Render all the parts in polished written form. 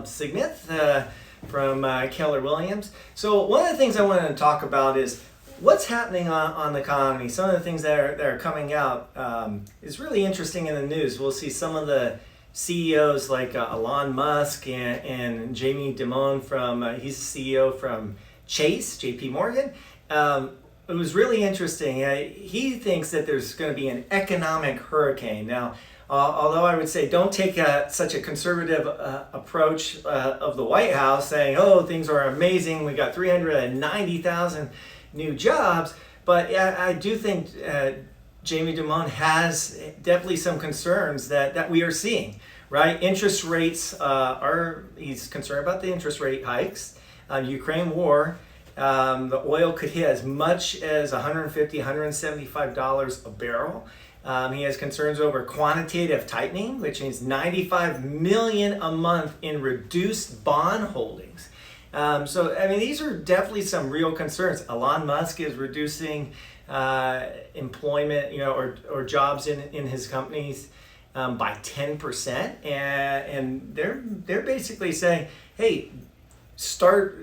Signeth from Keller Williams. So one of the things I wanted to talk about is what's happening on the economy. Some of the things that are coming out is really interesting in the news. We'll see some of the CEOs like Elon Musk and Jamie Dimon he's the CEO from Chase, JP Morgan. It was really interesting. He thinks that there's going to be an economic hurricane. Now, although I would say don't take such a conservative approach of the White House saying, oh, things are amazing, we got 390,000 new jobs, but I do think Jamie Dimon has definitely some concerns that we are seeing, right? Interest rates he's concerned about the interest rate hikes, Ukraine war. The oil could hit as much as $150, $175 a barrel. He has concerns over quantitative tightening, which means 95 million a month in reduced bond holdings. So, I mean, these are definitely some real concerns. Elon Musk is reducing employment, or jobs in his companies by 10%, and they're basically saying, hey, start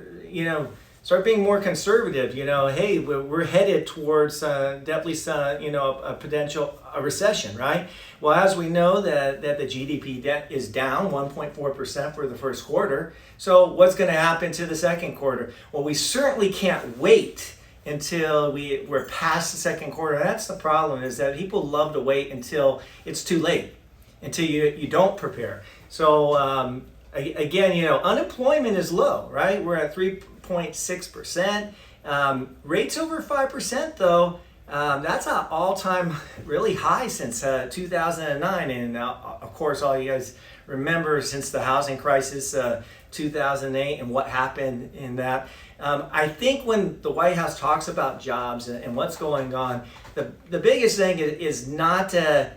being more conservative. Hey, we're headed towards definitely a potential recession, right? Well, as we know that the GDP debt is down 1.4% for the first quarter. So what's going to happen to the second quarter? Well, we certainly can't wait until we're past the second quarter. That's the problem, is that people love to wait until it's too late, until you don't prepare. So again, unemployment is low, right? We're at 3.6%. Rates over 5%, though, that's an all-time really high since 2009. And of course, all you guys remember since the housing crisis, 2008, and what happened in that. I think when the White House talks about jobs and what's going on, the biggest thing is not to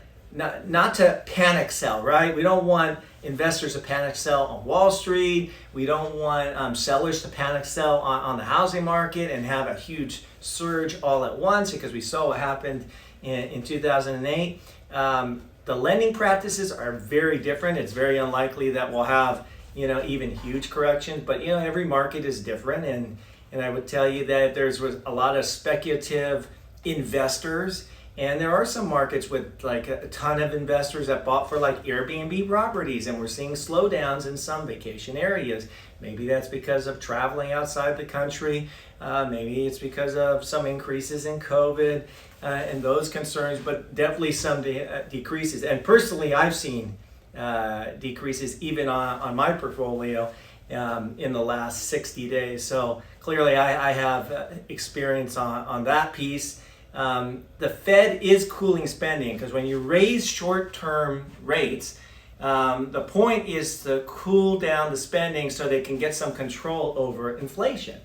panic sell, right? We don't want investors to panic sell on Wall Street. We don't want sellers to panic sell on the housing market and have a huge surge all at once, because we saw what happened in 2008. The lending practices are very different. It's very unlikely that we'll have even huge corrections, but every market is different, and I would tell you that there's a lot of speculative investors. And there are some markets with like a ton of investors that bought for like Airbnb properties, and we're seeing slowdowns in some vacation areas. Maybe that's because of traveling outside the country. Maybe it's because of some increases in COVID and those concerns, but definitely some decreases. And personally, I've seen decreases even on my portfolio in the last 60 days. So clearly I have experience on that piece. The Fed is cooling spending, because when you raise short-term rates, the point is to cool down the spending so they can get some control over inflation.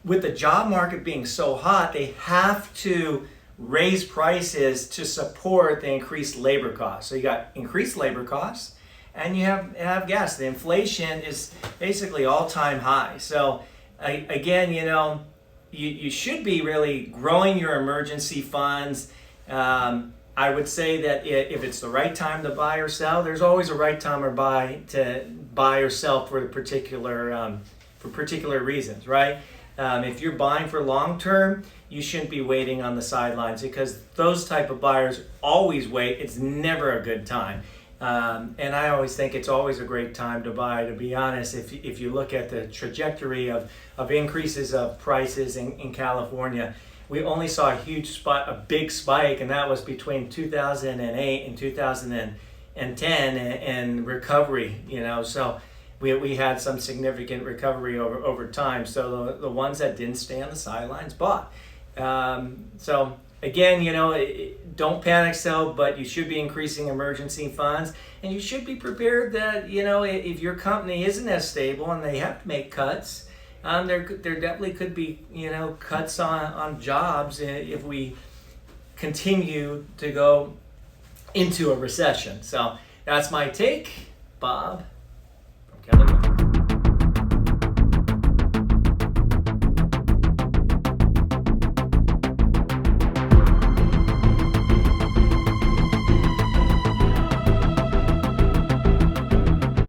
With the job market being so hot, they have to raise prices to support the increased labor costs. So you got increased labor costs, and you have gas. The inflation is basically all-time high. So again, you should be really growing your emergency funds. I would say that if it's the right time to buy or sell, there's always a right time to buy or sell for particular reasons, right? If you're buying for long term, you shouldn't be waiting on the sidelines, because those type of buyers always wait. It's never a good time. And I always think it's always a great time to buy, to be honest. If you look at the trajectory of increases of prices in California, we only saw a big spike, and that was between 2008 and 2010 and recovery, so we had some significant recovery over time. So the ones that didn't stay on the sidelines bought. So again, don't panic sell, but you should be increasing emergency funds, and you should be prepared that, if your company isn't as stable and they have to make cuts, there definitely could be, cuts on jobs if we continue to go into a recession. So that's my take, Bob from Keller.